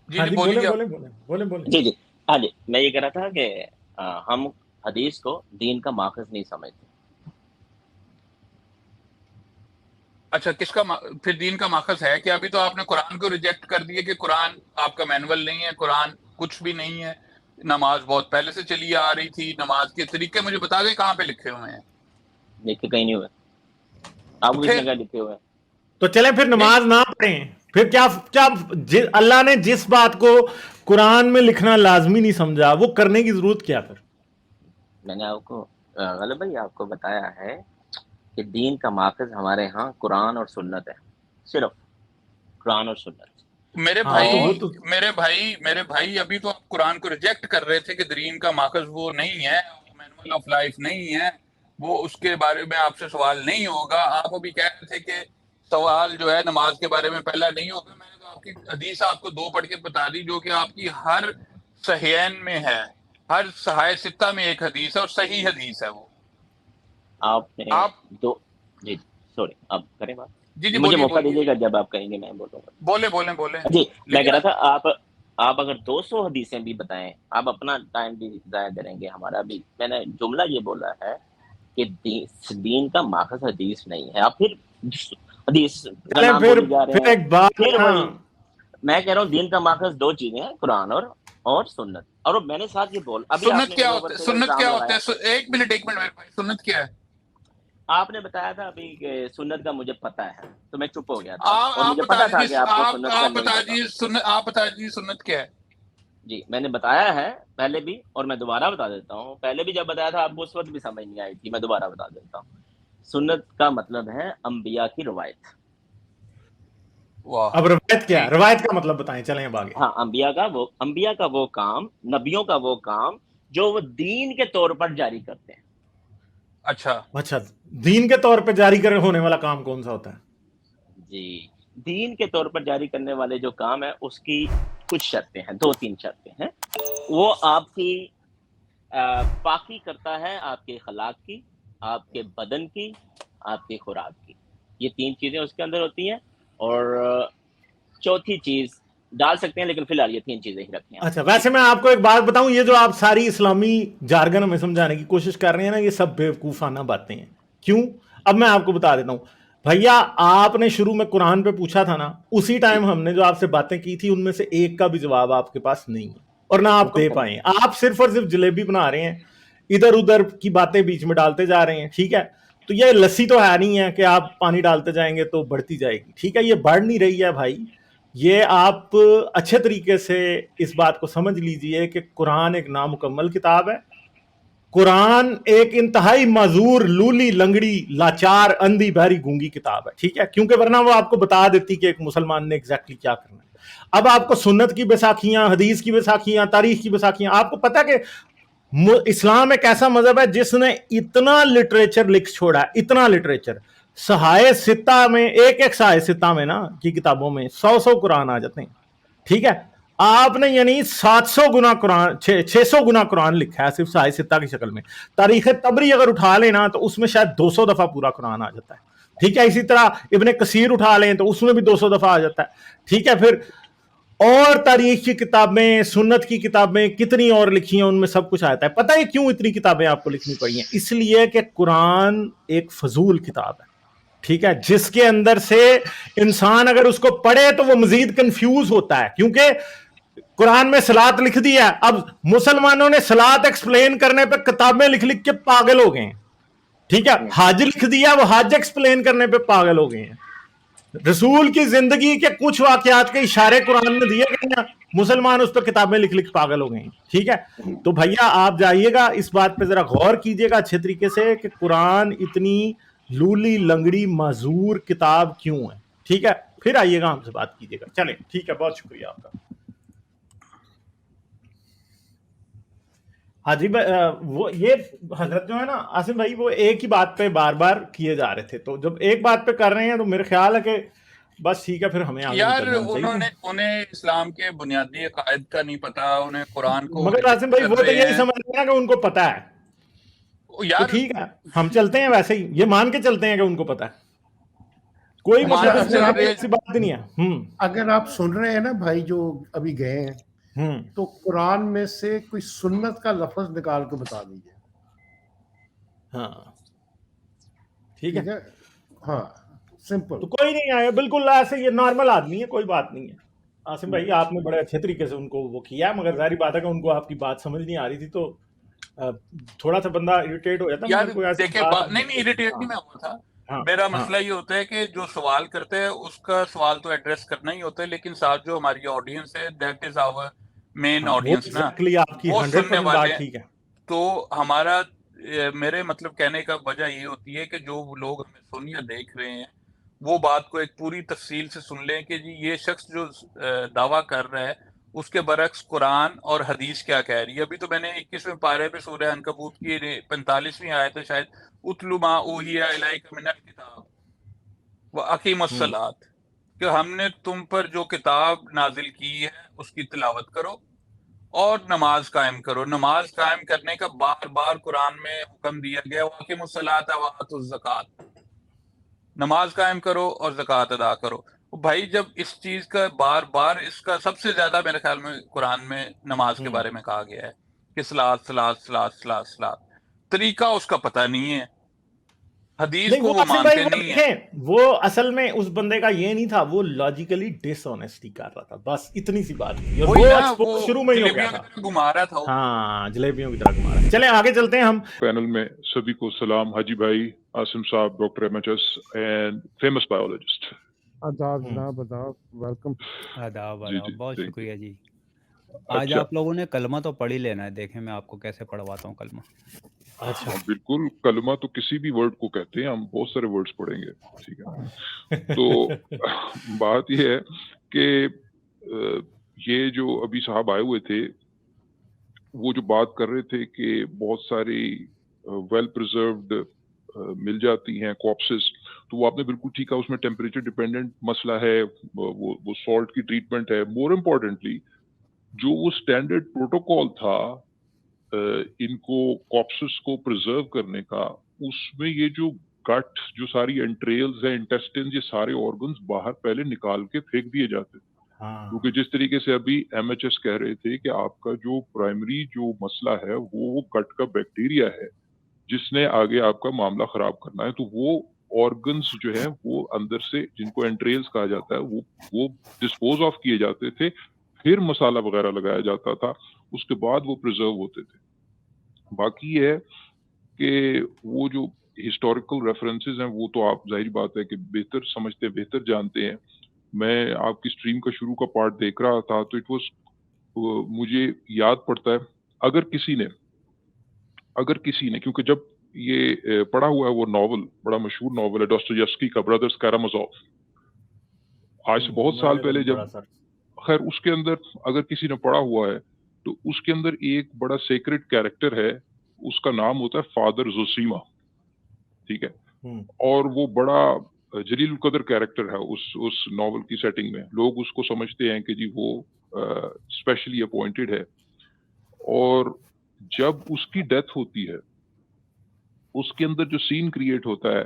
[SPEAKER 1] جی
[SPEAKER 4] بولیے.
[SPEAKER 1] بولیں.
[SPEAKER 2] جی ہاں جی, میں یہ کہہ رہا تھا کہ ہم حدیث کو دین کا ماخذ نہیں سمجھتے.
[SPEAKER 4] اچھا, کس کا پھر دین کا ماخذ ہے کہ ابھی تو آپ نے قرآن کو ریجیکٹ کر دیا کہ قرآن آپ کا مینول نہیں ہے, قرآن کچھ بھی نہیں ہے. نماز بہت پہلے سے چلی آ رہی تھی. نماز کے طریقے مجھے بتا دیں کہاں پہ لکھے ہوئے ہیں.
[SPEAKER 2] لکھے کہیں نہیں ہوئے. آپ کو کس نے کہا لکھے ہوئے ہیں؟
[SPEAKER 1] تو چلیں پھر نماز نہ پڑھیں. پھر کیا اللہ نے جس بات کو قرآن میں لکھنا لازمی نہیں سمجھا وہ کرنے کی ضرورت کیا پھر؟
[SPEAKER 2] میں نے آپ کو غالب بھائی آپ کو بتایا ہے کہ دین کا ماخذ ہمارے ہاں قرآن اور سنت ہے, صرف قرآن اور سنت.
[SPEAKER 4] میرے بھائی ابھی تو آپ قرآن کو ریجیکٹ کر رہے تھے کہ دین کا ماخذ وہ نہیں ہے, مینول آف لائف نہیں ہے, وہ اس کے بارے میں آپ سے سوال نہیں ہوگا. آپ ابھی کہہ رہے تھے کہ سوال جو ہے نماز کے بارے میں پہلا نہیں ہوگا. میں نے تو آپ کی حدیث آپ کو 2 پڑھ کے بتا دی جو کہ آپ کی ہر صحیحین میں ہے, ہر صحائح ستہ میں ایک حدیث ہے, اور صحیح حدیث ہے وہ.
[SPEAKER 2] آپ نے دو جی سوری آپ کریں بات.
[SPEAKER 4] جی
[SPEAKER 2] مجھے
[SPEAKER 4] بولیے
[SPEAKER 2] موقع دیجیے گا, جب آپ کہیں گے میں بولوں گا.
[SPEAKER 4] بولیں.
[SPEAKER 2] جی میں کہہ رہا تھا آپ اگر 200 حدیثیں بھی بتائیں, آپ اپنا ٹائم بھی ضائع کریں گے ہمارا بھی. میں نے جملہ یہ بولا ہے کہ دین کا ماخذ حدیث نہیں ہے. آپ پھر حدیث کا نام بولے جا رہے
[SPEAKER 1] پھر
[SPEAKER 2] ہیں,
[SPEAKER 1] ایک بات
[SPEAKER 2] پھر
[SPEAKER 1] نا,
[SPEAKER 2] وہی میں کہہ رہا ہوں دین کا ماخذ دو چیزیں ہیں، قرآن اور سنت. اور میں نے ساتھ یہ بول ابھی
[SPEAKER 4] سنت کیا ہوتا ہے؟ سنت کیا ہوتا ہے؟ ایک منٹ میرے بھائی، سنت کیا ہے؟
[SPEAKER 2] آپ نے بتایا تھا ابھی کہ سنت کا مجھے پتا ہے، تو میں چپ ہو گیا تھا، اور
[SPEAKER 4] آپ
[SPEAKER 2] مجھے
[SPEAKER 4] بتا
[SPEAKER 2] پتا تھا کہ
[SPEAKER 4] دیجیے،
[SPEAKER 2] آپ کو سنت کا
[SPEAKER 4] آپ
[SPEAKER 2] نہیں
[SPEAKER 4] بتا
[SPEAKER 2] پتا.
[SPEAKER 4] دیجیے سنت، آپ بتا دیجیے سنت کیا ہے.
[SPEAKER 2] جی میں نے بتایا ہے پہلے بھی، اور میں دوبارہ بتا دیتا ہوں. پہلے بھی جب بتایا تھا آپ کو اس وقت بھی سمجھ نہیں آئی تھی، میں دوبارہ بتا دیتا ہوں. سنت کا مطلب ہے انبیاء کی روایت.
[SPEAKER 4] واہ،
[SPEAKER 1] اب روایت کیا ہے؟
[SPEAKER 4] ٹھیک.
[SPEAKER 1] روایت کا مطلب بتائیں، چلیں اب آگے.
[SPEAKER 2] ہاں، انبیاء کا وہ کام، نبیوں کا وہ کام جو وہ دین کے طور پر جاری کرتے ہیں.
[SPEAKER 4] اچھا،
[SPEAKER 1] اچھا، دین کے طور پہ جاری کرے ہونے والا کام کون سا ہوتا ہے؟
[SPEAKER 2] جی دین کے طور پر جاری کرنے والے جو کام ہے اس کی کچھ شرطیں ہیں، 2-3 شرطیں ہیں. وہ آپ کی پاکی کرتا ہے، آپ کے اخلاق کی، آپ کے بدن کی، آپ کی خوراک کی. یہ 3 چیزیں اس کے اندر ہوتی ہیں. اور چوتھی چیز ڈال سکتے ہیں، لیکن فی الحال یہ 3 چیزیں ہی رکھیں آپ.
[SPEAKER 1] اچھا، ویسے میں آپ کو ایک بات بتاؤں، یہ جو آپ ساری اسلامی جارگن ہمیں سمجھانے کی کوشش کر رہے ہیں نا، یہ سب بیوقوفانہ باتیں ہیں. کیوں؟ اب میں آپ کو بتا دیتا ہوں. بھیا آپ نے شروع میں قرآن پہ پوچھا تھا نا، اسی ٹائم ہم نے جو آپ سے باتیں کی تھی ان میں سے ایک کا بھی جواب آپ کے پاس نہیں ہے، اور نہ آپ
[SPEAKER 2] حکم
[SPEAKER 1] دے
[SPEAKER 2] کریں.
[SPEAKER 1] پائیں. آپ صرف اور صرف جلیبی بنا رہے ہیں، ادھر ادھر کی باتیں بیچ میں ڈالتے جا رہے ہیں. ٹھیک ہے، تو یہ لسی تو ہے نہیں ہے کہ آپ پانی ڈالتے جائیں گے تو بڑھتی جائے گی. ٹھیک ہے، یہ بڑھ نہیں رہی ہے بھائی. یہ آپ اچھے طریقے سے اس بات کو سمجھ لیجئے کہ قرآن ایک نامکمل کتاب ہے. قرآن ایک انتہائی معذور، لولی، لنگڑی، لاچار، اندھی، بہری، گونگی کتاب ہے. ٹھیک ہے، کیونکہ ورنہ وہ آپ کو بتا دیتی کہ ایک مسلمان نے ایگزیکٹلی کیا کرنا ہے. اب آپ کو سنت کی بیساکھیاں، حدیث کی بیساکھیاں، تاریخ کی بیساکھیاں، آپ کو پتا کہ اسلام ایک ایسا مذہب ہے جس نے اتنا لٹریچر لکھ چھوڑا ہے، اتنا لٹریچر. سہائے ستہ میں، ایک سہائے ستہ میں نا کی کتابوں میں 100 قرآن آ جاتے ہیں. ٹھیک ہے، آپ نے یعنی 700 گنا قرآن، 600 گنا قرآن لکھا ہے صرف سہائے ستہ کی شکل میں. تاریخ تبری اگر اٹھا لینا تو اس میں شاید 200 دفعہ پورا قرآن آ جاتا ہے. ٹھیک ہے، اسی طرح ابن کثیر اٹھا لیں تو اس میں بھی 200 دفعہ آ جاتا ہے. ٹھیک ہے، پھر اور تاریخ کی کتابیں، سنت کی کتابیں کتنی اور لکھی ہیں، ان میں سب کچھ آتا ہے. پتہ ہے کیوں اتنی کتابیں آپ کو لکھنی پڑی ہیں؟ اس لیے کہ قرآن ایک فضول کتاب ہے. ٹھیک ہے، جس کے اندر سے انسان اگر اس کو پڑھے تو وہ مزید کنفیوز ہوتا ہے. کیونکہ قرآن میں صلاۃ لکھ دی ہے، اب مسلمانوں نے صلاۃ ایکسپلین کرنے پہ کتابیں لکھ لکھ کے پاگل ہو گئے ہیں. ٹھیک ہے، حج لکھ دیا، وہ حج ایکسپلین کرنے پہ پاگل ہو گئے ہیں. رسول کی زندگی کے کچھ واقعات کے اشارے قرآن میں دیے گئے ہیں، مسلمان اس پہ کتابیں لکھ لکھ پاگل ہو گئے ہیں. ٹھیک ہے، تو بھیا آپ جائیے گا اس بات پہ ذرا غور کیجئے گا اچھے طریقے سے کہ قرآن اتنی لولی لنگڑی معذور کتاب کیوں ہے. ٹھیک ہے، پھر آئیے گا ہم سے بات کیجئے گا. چلیں ٹھیک ہے، بہت شکریہ آپ کا. ہاں جی، وہ یہ حضرت جو ہے نا عاصم بھائی، وہ ایک ہی بات پہ بار بار کیے جا رہے تھے. تو جب ایک بات پہ کر رہے ہیں تو میرے خیال ہے کہ بس ٹھیک ہے، پھر ہمیں آگے
[SPEAKER 4] یار
[SPEAKER 1] نکل جانا چاہیے.
[SPEAKER 4] انہیں اسلام کے بنیادی عقائد کا نہیں پتا، انہیں قرآن کو
[SPEAKER 1] مگر
[SPEAKER 4] ریجیکٹ
[SPEAKER 1] عاصم بھائی
[SPEAKER 4] کر
[SPEAKER 1] وہ تو
[SPEAKER 4] رہے
[SPEAKER 1] یہی
[SPEAKER 4] ہیں.
[SPEAKER 1] سمجھ رہے ہیں کہ ان کو پتا ہے. تو
[SPEAKER 4] یار
[SPEAKER 1] ٹھیک ہے، ہم چلتے ہیں ویسے ہی، یہ مان کے چلتے ہیں کہ ان کو پتا ہے. کوئی
[SPEAKER 3] اچھا،
[SPEAKER 1] مطلب اس
[SPEAKER 3] اگر
[SPEAKER 1] میں
[SPEAKER 3] آپ
[SPEAKER 1] ایسی بات نہیں ہے.
[SPEAKER 3] اگر آپ سن رہے ہیں نا بھائی جو ابھی گئے ہیں، تو قرآن میں سے کوئی سنت کا لفظ نکال کے بتا دیجیے.
[SPEAKER 1] ہاں ٹھیک ہے،
[SPEAKER 3] ہاں سمپل.
[SPEAKER 1] تو کوئی نہیں آیا، بالکل ایسے یہ نارمل آدمی ہے، کوئی بات نہیں ہے. عاصم بھائی آپ نے بڑے اچھے طریقے سے ان کو وہ کیا، مگر ظاہری بات ہے کہ ان کو آپ کی بات سمجھ نہیں آ رہی تھی، تو تھوڑا سا بندہ اریٹیٹ ہو جاتا.
[SPEAKER 4] یار
[SPEAKER 1] مگر کوئی ایسی
[SPEAKER 4] دیکھیں،
[SPEAKER 1] بات
[SPEAKER 4] نہیں اریٹیٹ نہیں میں ہوا تھا.
[SPEAKER 1] ہاں
[SPEAKER 4] میرا
[SPEAKER 1] ہاں
[SPEAKER 4] مسئلہ یہ ہوتا ہے کہ جو سوال کرتے ہیں اس کا سوال تو ایڈریس کرنا ہی ہوتا ہے، لیکن ساتھ جو ہماری آڈینس ہے، دیٹ از آور مین
[SPEAKER 1] ہاں، وہ
[SPEAKER 4] آڈینس نا،
[SPEAKER 1] ایگزیکٹلی آپ کی
[SPEAKER 4] وہ سننے
[SPEAKER 1] 100%
[SPEAKER 4] والے
[SPEAKER 1] بات
[SPEAKER 4] ہیں.
[SPEAKER 1] ٹھیک ہے.
[SPEAKER 4] تو ہمارا میرے مطلب کہنے کا وجہ یہ ہوتی ہے کہ جو لوگ ہمیں سن یا دیکھ رہے ہیں وہ بات کو ایک پوری تفصیل سے سن لیں کہ جی یہ شخص جو دعویٰ کر رہا ہے اس کے برعکس قرآن اور حدیث کیا کہہ رہی ہے. ابھی تو میں نے 21ویں پارے پہ سورہ عنکبوت کی 45ویں آیت ہے شاید، اتلو ما اوحی الیک من الکتاب واقیم الصلاۃ، کہ ہم نے تم پر جو کتاب نازل کی ہے اس کی تلاوت کرو اور نماز قائم کرو. نماز قائم کرنے کا بار بار قرآن میں حکم دیا گیا، واقیم الصلاۃ وآتوا الزکوٰۃ، نماز قائم کرو اور زکوٰۃ ادا کرو. بھائی جب اس چیز کا بار بار، اس کا سب سے زیادہ میرے خیال میں قرآن میں نماز کے بارے میں کہا گیا ہے کہ صلاۃ صلاۃ صلاۃ صلاۃ صلاۃ، طریقہ اس کا پتہ نہیں ہے. حدیث
[SPEAKER 1] نہیں
[SPEAKER 4] کو
[SPEAKER 1] وہ
[SPEAKER 4] وہ
[SPEAKER 1] آصف بھائی
[SPEAKER 4] مانتے
[SPEAKER 1] وہ
[SPEAKER 4] نہیں ہیں.
[SPEAKER 1] دیکھیں وہ اصل میں اس بندے کا یہ نہیں تھا, وہ لاجیکلی ڈس آنیسٹی کر رہا تھا, بس اتنی سی بات تھی, اور
[SPEAKER 4] وہی
[SPEAKER 1] وہ
[SPEAKER 4] نا،
[SPEAKER 1] ایکسپوز شروع میں ہی ہو گیا
[SPEAKER 4] جلیبیوں
[SPEAKER 1] تھا.
[SPEAKER 4] کی طرح گھما رہا تھا وہ.
[SPEAKER 1] ہاں جلیبیوں کی طرح گھما رہا ہے. چلیں آگے چلتے ہیں ہم.
[SPEAKER 5] پینل میں سبھی کو سلام. حاجی بھائی, عاصم صاحب, doctor M H S and famous biologist.
[SPEAKER 3] آداب جناب, آداب, ویلکم.
[SPEAKER 6] آداب
[SPEAKER 5] جی
[SPEAKER 6] آداب,
[SPEAKER 5] جی
[SPEAKER 6] بہت
[SPEAKER 5] تھینک یو.
[SPEAKER 6] شکریہ جی. آج
[SPEAKER 5] اچھا
[SPEAKER 6] آپ لوگوں نے کلمہ تو پڑھ ہی لینا ہے, دیکھیں میں آپ کو کیسے پڑھواتا ہوں کلمہ.
[SPEAKER 1] اچھا
[SPEAKER 5] ہاں بالکل, کلمہ تو کسی بھی ورڈ کو کہتے ہیں, ہم بہت سارے ورڈز پڑھیں گے, ٹھیک ہے. تو بات یہ ہے کہ یہ جو ابھی صاحب آئے ہوئے تھے وہ جو بات کر رہے تھے کہ بہت ساری ویل پرزروڈ مل جاتی ہیں کاپسز, تو وہ آپ نے بالکل ٹھیک کہا, اس میں ٹیمپریچر ڈیپینڈنٹ مسئلہ ہے, وہ سالٹ کی ٹریٹمنٹ ہے. مور امپورٹنٹلی جو وہ اسٹینڈرڈ پروٹوکول تھا ان کو کاپسز کو پرزرو کرنے کا, اس میں یہ جو گٹ, جو ساری انٹریلز ہیں, انٹیسٹنز, یہ سارے آرگنز باہر پہلے نکال کے پھینک دیے جاتے تھے. کیونکہ جس طریقے سے ابھی ایم ایچ ایس کہہ رہے تھے کہ آپ کا جو پرائمری جو مسئلہ ہے وہ گٹ کا بیکٹیریا ہے جس نے آگے آپ کا معاملہ خراب کرنا ہے, تو وہ آرگنز جو ہیں وہ اندر سے, جن کو انٹریلز کہا جاتا ہے, وہ ڈسپوز آف کیے جاتے تھے, پھر مسالہ وغیرہ لگایا جاتا تھا, اس کے بعد وہ پرزرو ہوتے تھے. باقی یہ ہے کہ وہ جو ہسٹوریکل ریفرنسز ہیں وہ تو آپ ظاہری بات ہے کہ بہتر سمجھتے ہیں, بہتر جانتے ہیں. میں آپ کی سٹریم کا شروع کا پارٹ دیکھ رہا تھا تو اٹ واز, مجھے یاد پڑتا ہے اگر کسی نے کیونکہ جب یہ پڑھا ہوا ہے وہ ناول, بڑا مشہور ناول ہے ڈاسٹویفسکی کا برادرز کارامازوف, آج سے بہت سال پہلے, جب خیر اس کے اندر اگر کسی نے پڑھا ہوا ہے تو اس کے اندر ایک بڑا سیکرٹ کیریکٹر ہے, اس کا نام ہوتا ہے فادر زوسیما, ٹھیک ہے. اور وہ بڑا جلیل القدر کیریکٹر ہے اس ناول کی سیٹنگ میں. لوگ اس کو سمجھتے ہیں کہ جی وہ اسپیشلی اپوائنٹڈ ہے, اور جب اس کی ڈیتھ ہوتی ہے اس کے اندر جو سین کریٹ ہوتا ہے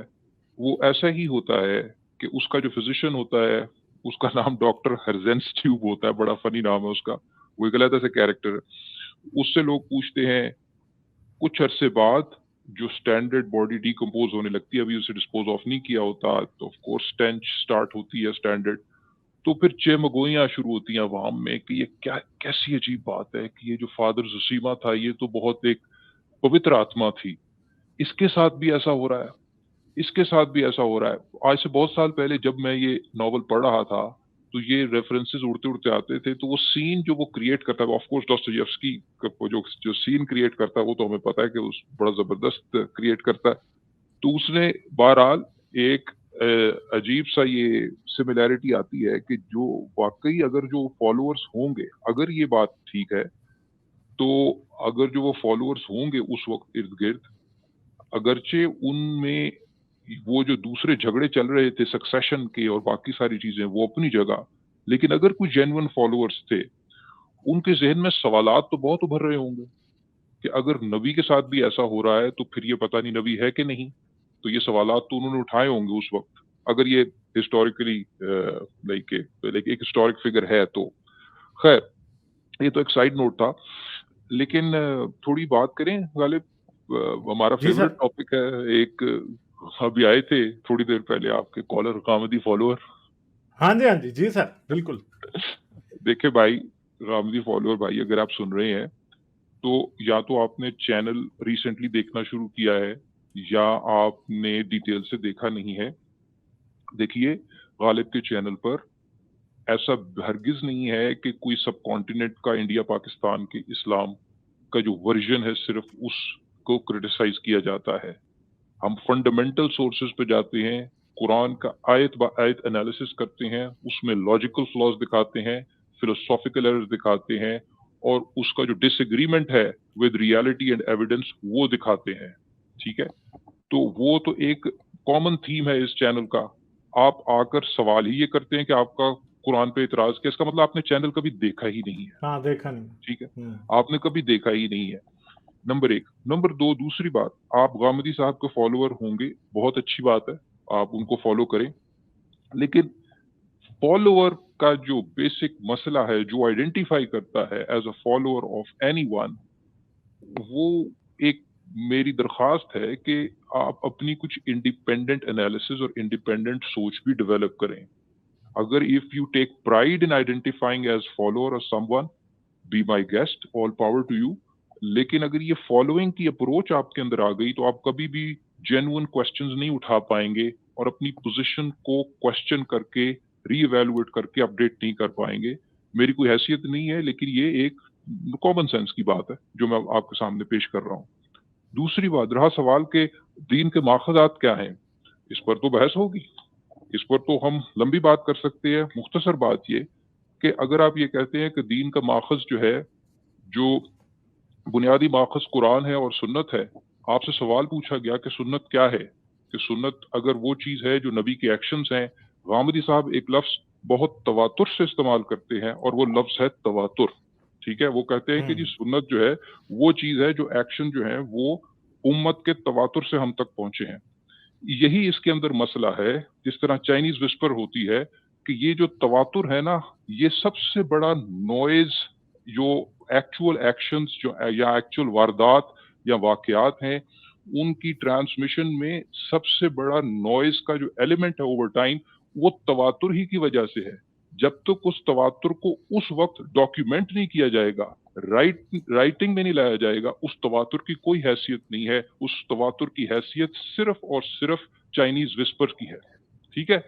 [SPEAKER 5] وہ ایسا ہی ہوتا ہے کہ اس کا جو فزیشین ہوتا ہے اس کا نام ڈاکٹر ہرزینس ٹیوب ہوتا ہے, بڑا فنی نام ہے اس کا, وہ ایک علیحدہ سے کیریکٹر ہے. اس سے لوگ پوچھتے ہیں کچھ عرصے بعد جو سٹینڈرڈ باڈی ڈیکمپوز ہونے لگتی ہے, ابھی اسے ڈسپوز آف نہیں کیا ہوتا, تو آف کورس سٹینچ سٹارٹ ہوتی ہے سٹینڈرڈ, تو پھر چمگوئیاں شروع ہوتی ہیں عوام میں کہ یہ کیسی عجیب بات ہے کہ یہ جو فادر زوسیما تھا یہ تو بہت ایک پوتر آتما تھی, اس کے ساتھ بھی ایسا ہو رہا ہے, اس کے ساتھ بھی ایسا ہو رہا ہے. آج سے بہت سال پہلے جب میں یہ ناول پڑھ رہا تھا تو یہ ریفرنسز اڑتے اڑتے آتے تھے, تو وہ سین جو وہ کریٹ کرتا ہے, آف کورس ڈاسٹویفسکی جو سین کریٹ کرتا ہے وہ تو ہمیں پتہ ہے کہ اس بڑا زبردست کریٹ کرتا ہے. تو اس نے بہرحال ایک عجیب سا یہ سملیرٹی آتی ہے کہ جو واقعی اگر جو فالوورز ہوں گے, اگر یہ بات ٹھیک ہے تو اگر جو وہ فالوورز ہوں گے اس وقت ارد گرد, اگرچہ ان میں وہ جو دوسرے جھگڑے چل رہے تھے سکسیشن کے اور باقی ساری چیزیں وہ اپنی جگہ, لیکن اگر کوئی جینون فالوورز تھے ان کے ذہن میں سوالات تو بہت ابھر رہے ہوں گے کہ اگر نبی کے ساتھ بھی ایسا ہو رہا ہے تو پھر یہ پتہ نہیں نبی ہے کہ نہیں. تو یہ سوالات تو انہوں نے اٹھائے ہوں گے اس وقت, اگر یہ ہسٹوریکلی ایک ہسٹورک فگر ہے تو. خیر یہ تو ایک سائیڈ نوٹ تھا, لیکن تھوڑی بات کریں غالب, ہمارا فیوریٹ ٹاپک ہے. ایک ابھی آئے تھے تھوڑی دیر پہلے آپ کے کالر غامدی فالوور.
[SPEAKER 1] ہاں جی جی سر بالکل.
[SPEAKER 5] دیکھیں بھائی غامدی فالوور بھائی, اگر آپ سن رہے ہیں تو یا تو آپ نے چینل ریسنٹلی دیکھنا شروع کیا ہے یا آپ نے ڈیٹیل سے دیکھا نہیں ہے. دیکھیے غالب کے چینل پر ایسا ہرگز نہیں ہے کہ کوئی سب کانٹیننٹ کا, انڈیا پاکستان کے اسلام کا جو ورژن ہے صرف اس کو کرٹیسائز کیا جاتا ہے. ہم فنڈامنٹل سورسز پہ جاتے ہیں, قرآن کا آیت با آیت انالیسس کرتے ہیں, اس میں لاجیکل فلاز دکھاتے ہیں, فلسافیکل ایررز دکھاتے ہیں, اور اس کا جو ڈس ایگریمنٹ ہے ود ریالٹی اینڈ ایویڈنس وہ دکھاتے ہیں, ٹھیک ہے. تو وہ تو ایک کامن تھیم ہے اس چینل کا. آپ آ کر سوال ہی یہ کرتے ہیں کہ آپ کا قرآن پہ اعتراض کیا, اس کا مطلب آپ نے چینل کبھی دیکھا ہی نہیں ہے.
[SPEAKER 1] ہاں دیکھا نہیں,
[SPEAKER 5] ٹھیک ہے, آپ نے کبھی دیکھا ہی نہیں ہے, نمبر ایک. نمبر دو, دوسری بات, آپ غامدی صاحب کے فالوور ہوں گے, بہت اچھی بات ہے, آپ ان کو فالو کریں, لیکن فالوور کا جو بیسک مسئلہ ہے جو آئیڈینٹیفائی کرتا ہے as a follower of any one, وہ ایک میری درخواست ہے کہ آپ اپنی کچھ انڈیپینڈنٹ انالیسز اور انڈیپینڈنٹ سوچ بھی ڈیولپ کریں. اگر if you take pride in identifying as follower or someone, be my guest, all power to you. لیکن اگر یہ فالوئنگ کی اپروچ آپ کے اندر آ گئی تو آپ کبھی بھی جینوئن کوسچنز نہیں اٹھا پائیں گے اور اپنی پوزیشن کو کوسچن کر کے ری ایویلویٹ کر کے اپڈیٹ نہیں کر پائیں گے. میری کوئی حیثیت نہیں ہے، لیکن یہ ایک کامن سینس کی بات ہے جو میں آپ کے سامنے پیش کر رہا ہوں. دوسری بات رہا سوال کہ دین کے ماخذات کیا ہیں، اس پر تو بحث ہوگی، اس پر تو ہم لمبی بات کر سکتے ہیں. مختصر بات یہ کہ اگر آپ یہ کہتے ہیں کہ دین کا ماخذ جو ہے، جو بنیادی ماخذ قرآن ہے اور سنت ہے، آپ سے سوال پوچھا گیا کہ سنت کیا ہے، کہ سنت اگر وہ چیز ہے جو نبی کے ایکشنز ہیں. غامدی صاحب ایک لفظ بہت تواتر سے استعمال کرتے ہیں اور وہ لفظ ہے تواتر. ٹھیک ہے، وہ کہتے ہیں کہ جی سنت جو ہے وہ چیز ہے جو ایکشن جو ہے وہ امت کے تواتر سے ہم تک پہنچے ہیں. یہی اس کے اندر مسئلہ ہے. جس طرح چائنیز وسپر ہوتی ہے کہ یہ جو تواتر ہے نا، یہ سب سے بڑا نوائز جو ایکچول ایکشنز جو یا ایکچول واردات یا واقعات ہیں ان کی ٹرانسمیشن میں سب سے بڑا نوائز کا جو ایلیمنٹ ہے اوور ٹائم، وہ تواتر ہی کی وجہ سے ہے. جب تک اس تواتر کو اس وقت ڈاکیومنٹ نہیں کیا جائے گا، رائٹنگ میں نہیں لایا جائے گا، اس تواتر کی کوئی حیثیت نہیں ہے. اس تواتر کی حیثیت صرف اور صرف چائنیز وسپر کی ہے. ٹھیک ہے،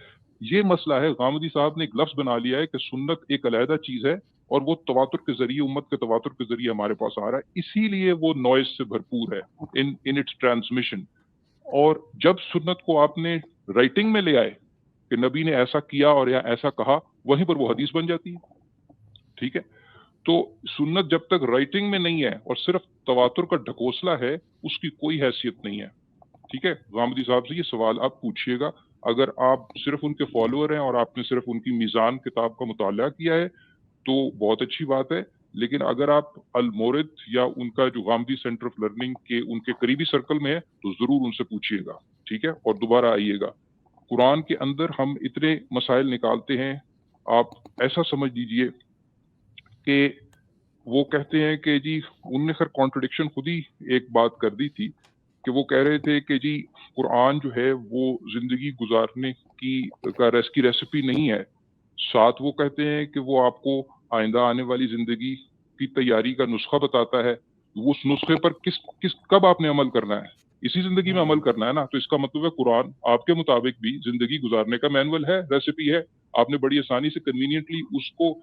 [SPEAKER 5] یہ مسئلہ ہے. غامدی صاحب نے ایک لفظ بنا لیا ہے کہ سنت ایک علیحدہ چیز ہے اور وہ تواتر کے ذریعے، امت کے تواتر کے ذریعے ہمارے پاس آ رہا ہے، اسی لیے وہ نوائز سے بھرپور ہے ان اٹس ٹرانسمیشن. اور جب سنت کو آپ نے رائٹنگ میں لے آئے کہ نبی نے ایسا کیا اور یا ایسا کہا، وہیں پر وہ حدیث بن جاتی ہے. ٹھیک ہے، تو سنت جب تک رائٹنگ میں نہیں ہے اور صرف تواتر کا ڈھکوسلا ہے، اس کی کوئی حیثیت نہیں ہے. ٹھیک ہے، غامدی صاحب سے یہ سوال آپ پوچھیے گا. اگر آپ صرف ان کے فالوور ہیں اور آپ نے صرف ان کی میزان کتاب کا مطالعہ کیا ہے تو بہت اچھی بات ہے. لیکن اگر آپ المورد یا ان کا جو غامدی سینٹر آف لرننگ کے ان کے قریبی سرکل میں ہے تو ضرور ان سے پوچھیے گا. ٹھیک ہے، اور دوبارہ آئیے گا. قرآن کے اندر ہم اتنے مسائل نکالتے ہیں، آپ ایسا سمجھ لیجئے کہ وہ کہتے ہیں کہ جی ان نے خیر کانٹرڈکشن خود ہی ایک بات کر دی تھی کہ وہ کہہ رہے تھے کہ جی قرآن جو ہے وہ زندگی گزارنے کی ریسیپی نہیں ہے. ساتھ وہ کہتے ہیں کہ وہ آپ کو آئندہ آنے والی زندگی کی تیاری کا نسخہ بتاتا ہے. اس نسخے پر کب آپ نے عمل کرنا ہے؟ اسی زندگی میں عمل کرنا ہے نا. تو اس کا مطلب ہے قرآن آپ کے مطابق بھی زندگی گزارنے کا مینول ہے، ریسیپی ہے. آپ نے بڑی آسانی سے کنوینئنٹلی اس کو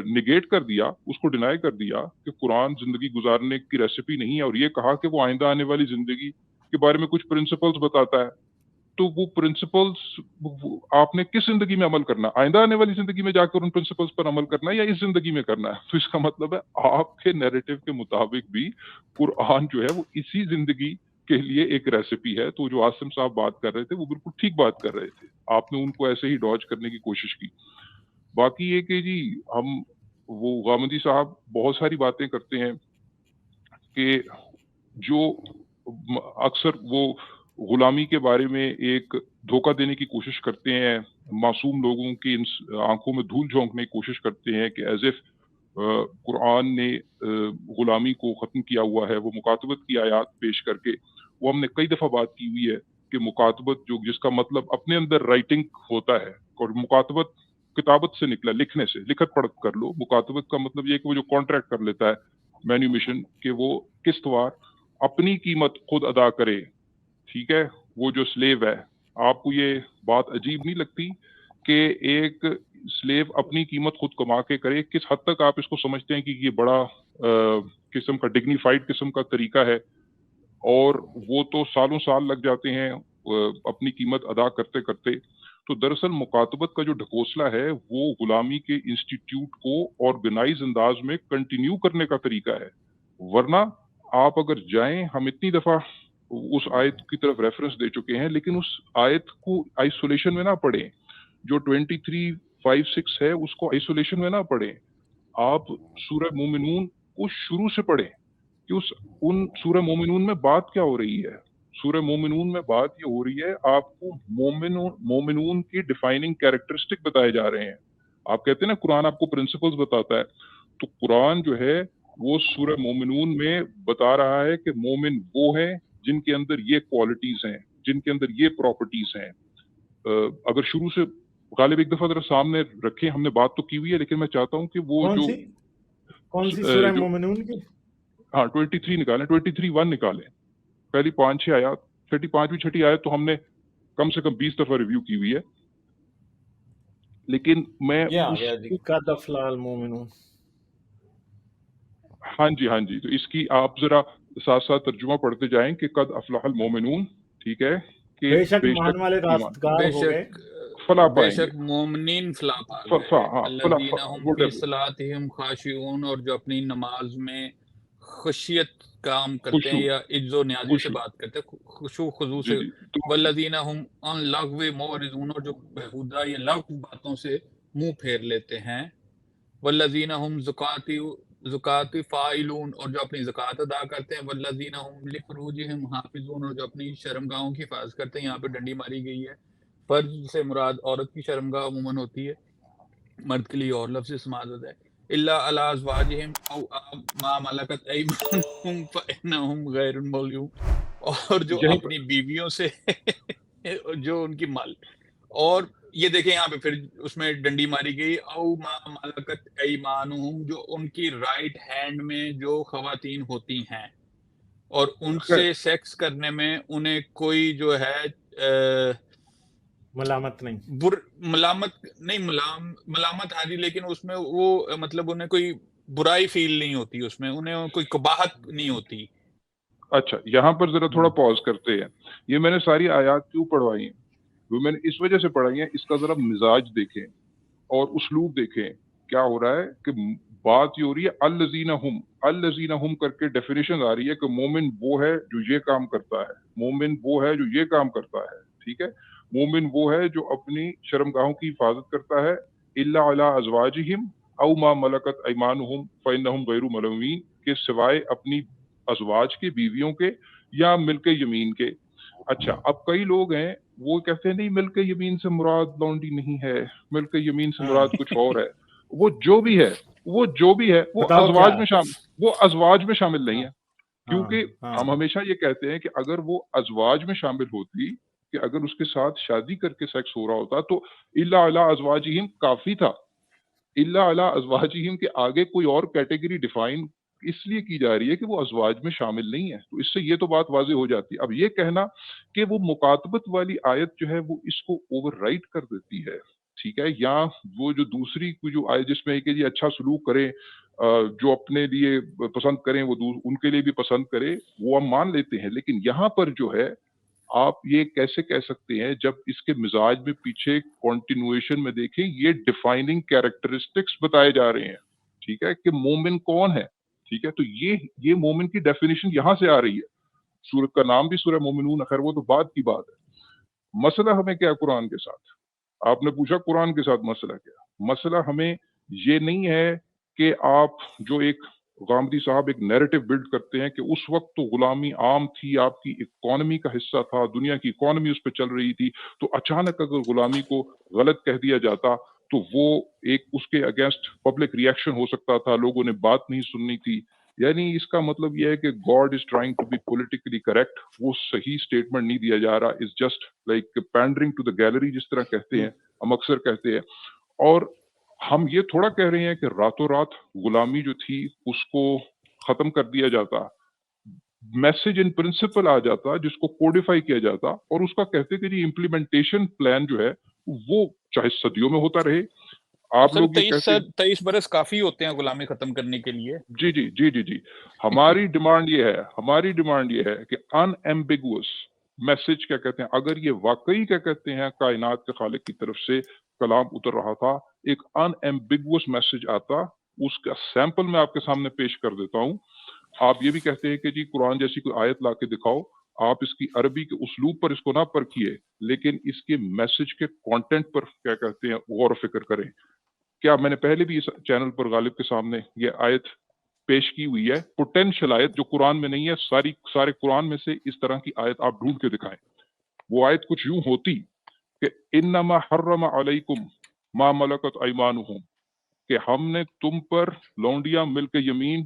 [SPEAKER 5] نگیٹ کر دیا، اس کو ڈینائی کر دیا کہ قرآن زندگی گزارنے کی ریسیپی نہیں ہے، اور یہ کہا کہ وہ آئندہ آنے والی زندگی کے بارے میں کچھ پرنسپلز بتاتا ہے. تو وہ پرنسپلز آپ نے کس زندگی میں عمل کرنا ہے؟ آئندہ آنے والی زندگی میں جا کر ان پرنسپلز پر عمل کرنا ہے یا اس زندگی میں کرنا ہے؟ تو اس کا مطلب ہے آپ کے نیریٹو کے مطابق بھی قرآن جو ہے وہ اسی زندگی کے لیے ایک ریسیپی ہے. تو جو عاصم صاحب بات کر رہے تھے وہ بالکل ٹھیک بات کر رہے تھے، آپ نے ان کو ایسے ہی ڈاج کرنے کی کوشش کی. باقی یہ کہ جی ہم وہ غامدی صاحب بہت ساری باتیں کرتے ہیں کہ جو اکثر وہ غلامی کے بارے میں ایک دھوکہ دینے کی کوشش کرتے ہیں، معصوم لوگوں کی آنکھوں میں دھول جھونکنے کی کوشش کرتے ہیں کہ ایز اف قرآن نے غلامی کو ختم کیا ہوا ہے. وہ مکاتبت کی آیات پیش کر کے، وہ ہم نے کئی دفعہ بات کی ہوئی ہے کہ مکاتبت جو جس کا مطلب اپنے اندر رائٹنگ ہوتا ہے، اور مکاتبت کتابت سے نکلا، لکھنے سے، لکھت پڑھ کر لو. مکاتبت کا مطلب یہ کہ وہ جو کانٹریکٹ کر لیتا ہے مینیومیشن، کہ وہ قسط وار اپنی قیمت خود ادا کرے. ٹھیک ہے، وہ جو سلیو ہے، آپ کو یہ بات عجیب نہیں لگتی کہ ایک سلیو اپنی قیمت خود کما کے کرے؟ کس حد تک آپ اس کو سمجھتے ہیں کہ یہ بڑا قسم کا ڈگنیفائڈ قسم کا طریقہ ہے؟ اور وہ تو سالوں سال لگ جاتے ہیں اپنی قیمت ادا کرتے کرتے. تو دراصل مکاتبت کا جو ڈھکوسلا ہے وہ غلامی کے انسٹیٹیوٹ کو آرگنائز انداز میں کنٹینیو کرنے کا طریقہ ہے. ورنہ آپ اگر جائیں، ہم اتنی دفعہ اس آیت کی طرف ریفرنس دے چکے ہیں، لیکن اس آیت کو آئسولیشن میں نہ پڑھیں. جو 23:5-6 ہے اس کو آئسولیشن میں نہ پڑھیں. آپ سورہ مومنون کو شروع سے پڑھیں کہ ان سورہ مومنون میں بات کیا ہو رہی ہے. سورہ مومنون میں بات یہ ہو رہی ہے، آپ کو مومنون کی ڈیفائننگ کیریکٹرسٹک بتائے جا رہے ہیں. آپ کہتے ہیں نا قرآن آپ کو پرنسپلز بتاتا ہے، تو قرآن جو ہے وہ سورہ مومنون میں بتا رہا ہے کہ مومن وہ ہیں جن کے اندر یہ کوالٹیز ہیں، جن کے اندر یہ پراپرٹیز ہیں۔ اگر شروع سے غالب ایک دفعہ ذرا سامنے رکھیں، ہم نے بات تو کی ہوئی ہے لیکن میں چاہتا ہوں کہ وہ
[SPEAKER 1] کون سی سورہ مومنون کی؟
[SPEAKER 5] ہاں 23 نکالیں، 23:1 نکالیں، پہلی 5-6 آیات، 35ویں 6 آیت تو ہم نے کم سے کم 20 دفعہ ریویو کی ہوئی ہے، لیکن میں
[SPEAKER 1] قد افلح المومنون۔
[SPEAKER 5] ہاں جی، تو اس کی آپ ذرا ساتھ ساتھ ترجمہ پڑھتے جائیں کہ قد افلح المومنون، ٹھیک ہے، کہ
[SPEAKER 1] بے شک ایمان والے راستگار ہو گئے،
[SPEAKER 5] فلاح
[SPEAKER 4] بے
[SPEAKER 5] پائیں گے،
[SPEAKER 4] شک مومنین فلاح پا گئے، الذین هم فی صلاتہم خاشعون، اور جو اپنی نماز میں خشیت کام کرتے ہیں یا عجز و نیازی سے بات کرتے ہیں، خشوع خضوع سے، والذین هم عن اللغو معرضون، اور جو بیہودہ یا لغو باتوں سے منہ پھیر لیتے ہیں، والذین هم زکات فاعلون، اور جو اپنی زکوٰۃ ادا کرتے ہیں، والذین هم لفروجہم حافظون، اور جو اپنی شرمگاہوں کی حفاظت کرتے ہیں۔ یہاں پہ ڈنڈی ماری گئی ہے، فرج سے مراد عورت کی شرمگاہ عموماً ہوتی ہے، مرد کے لیے اور لفظ استعمال ہوتا ہے، الا علی ازواجہم او ما ملکت ایمانہم فانہم غیر ملومون، اور جو اپنی بیویوں سے جو ان کی مال، اور یہ دیکھیں یہاں پہ پھر اس میں ڈنڈی ماری گئی، او ما ملکت ایمانہم، جو ان کی رائٹ ہینڈ میں جو خواتین ہوتی ہیں، اور ان سے سیکس کرنے میں انہیں کوئی جو ہے
[SPEAKER 1] ملامت نہیں،
[SPEAKER 4] ملامت ہاں جی، لیکن اس میں وہ مطلب انہیں کوئی برائی فیل نہیں ہوتی، اس میں انہیں کوئی قباحت نہیں ہوتی۔
[SPEAKER 5] اچھا، یہاں پر ذرا تھوڑا پاز کرتے ہیں، یہ میں نے ساری آیات کیوں پڑھوائی ہیں؟ وہ میں نے اس وجہ سے پڑھائی ہیں، اس کا ذرا مزاج دیکھیں اور اسلوب دیکھیں کیا ہو رہا ہے، کہ بات یہ ہو رہی ہے الذین ہم کر کے ڈیفینیشن آ رہی ہے کہ مومن وہ ہے جو یہ کام کرتا ہے، مومن وہ ہے جو یہ کام کرتا ہے، ٹھیک ہے، مومن وہ ہے جو اپنی شرمگاہوں کی حفاظت کرتا ہے، الا علی ازواجہم او ما ملکت ایمانہم فانہم غیر ملومین، کے سوائے اپنی ازواج کے، بیویوں کے، یا ملک یمین کے۔ اچھا، اب کئی لوگ ہیں وہ کہتے ہیں نہیں ملک یمین سے مراد لونڈی نہیں ہے، ملک یمین سے مراد کچھ اور ہے، وہ جو بھی ہے وہ ازواج میں شامل نہیں ہے، کیونکہ ہم ہمیشہ یہ کہتے ہیں کہ اگر وہ ازواج میں شامل ہوتی، کہ اگر اس کے ساتھ شادی کر کے سیکس ہو رہا ہوتا تو الا علی ازواجہم کافی تھا، الا علی ازواجہم کے آگے کوئی اور کیٹیگری ڈیفائن اس لیے کی جا رہی ہے کہ وہ ازواج میں شامل نہیں ہے، تو اس سے یہ تو بات واضح ہو جاتی ہے۔ اب یہ کہنا کہ وہ مکاتبت والی آیت جو ہے وہ اس کو اوور رائٹ کر دیتی ہے، ٹھیک ہے، یا وہ جو دوسری کوئی جو آیت جس میں کہ جی اچھا سلوک کریں، جو اپنے لیے پسند کریں وہ ان کے لیے بھی پسند کرے، وہ ہم مان لیتے ہیں، لیکن یہاں پر جو ہے آپ یہ کیسے کہہ سکتے ہیں جب اس کے مزاج میں پیچھے کنٹینویشن میں دیکھیں یہ ڈیفائننگ کیریکٹرسٹکس بتائے جا رہے ہیں، ٹھیک ہے، کہ مومن کون ہے، ٹھیک ہے، تو یہ مومن کی ڈیفینیشن یہاں سے آ رہی ہے، سورت کا نام بھی سورہ مومنون، خیر وہ تو بعد کی بات ہے۔ مسئلہ ہمیں کیا قرآن کے ساتھ، آپ نے پوچھا قرآن کے ساتھ مسئلہ کیا، مسئلہ ہمیں یہ نہیں ہے کہ آپ جو ایک غامدی صاحب ایک نیریٹو بلڈ کرتے ہیں کہ اس وقت تو غلامی عام تھی، آپ کی اکانومی کا حصہ تھا، دنیا کی اکانومی اس پہ چل رہی تھی، تو اچانک اگر غلامی کو غلط کہہ دیا جاتا تو وہ ایک اس کے اگینسٹ پبلک ریئیکشن ہو سکتا تھا، لوگوں نے بات نہیں سننی تھی، یعنی اس کا مطلب یہ ہے کہ God is trying to be politically correct, وہ صحیح اسٹیٹمنٹ نہیں دیا جا رہا، is just like pandering to the gallery جس طرح کہتے ہیں، ہم اکثر کہتے ہیں، اور ہم یہ تھوڑا کہہ رہے ہیں کہ راتوں رات غلامی جو تھی اس کو ختم کر دیا جاتا، میسج ان پرنسپل آ جاتا جس کو کوڈیفائی کیا جاتا، اور اس کا کہتے کہ جی امپلیمنٹیشن پلان جو ہے وہ چاہے صدیوں میں ہوتا رہے، آپ لوگ یہ کہتے ہیں
[SPEAKER 4] 23 برس کافی ہوتے ہیں غلامی ختم کرنے کے لیے۔
[SPEAKER 5] جی ہماری ڈیمانڈ یہ ہے کہ ان ایمبیگوس میسج کیا کہتے ہیں، اگر یہ واقعی کیا کہتے ہیں کائنات کے خالق کی طرف سے کلام اتر رہا تھا، ایک ان ایمبیگوس میسج آتا، اس کا سیمپل میں آپ کے سامنے پیش کر دیتا ہوں۔ آپ یہ بھی کہتے ہیں کہ جی قرآن جیسی کوئی آیت لا کے دکھاؤ، آپ اس کی عربی کے اسلوب پر اس کو نہ پرکھیے، لیکن اس کے میسج کے کانٹینٹ پر کیا کہتے ہیں غور و فکر کریں۔ کیا میں نے پہلے بھی اس چینل پر غالب کے سامنے یہ آیت پیش کی ہوئی ہے، پوٹینشیل آیت جو قرآن میں نہیں ہے، سارے قرآن میں سے اس طرح کی آیت آپ ڈھونڈ کے دکھائیں۔ وہ آیت کچھ یوں ہوتی کہ انما حرم علیکم ما ملکت ایمانہم، کہ ہم نے تم پر لونڈیاں ملک یمین